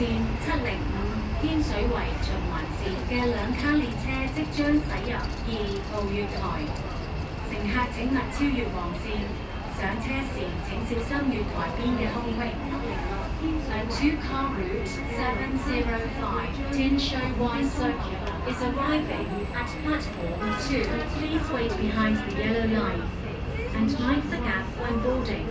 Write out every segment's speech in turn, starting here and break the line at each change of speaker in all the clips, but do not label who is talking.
線705天水圍循環線嘅兩卡列車即將駛入2號月台，乘客請勿超越黃線。上車時請小心月台邊嘅空隙。A two-car route 705 Tinshui Y Circular is arriving at platform 2. Please wait behind the yellow line and mind the gap when boarding.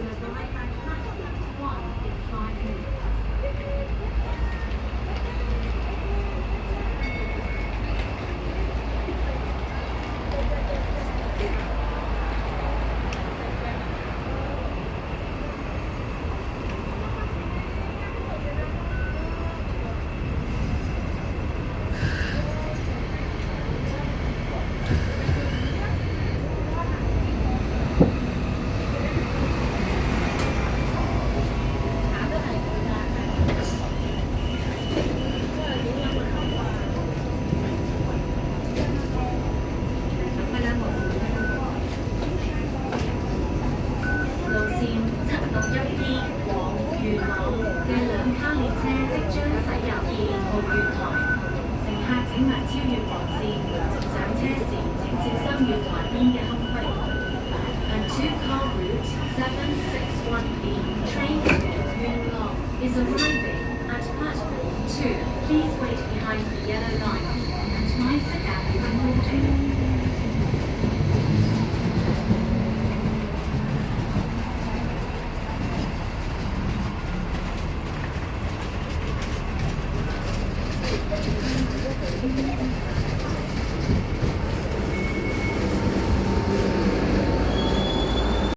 A two-car route 761B train to Yuen Long is arriving at platform 2. Please wait behind the yellow line and mind the gap when boarding.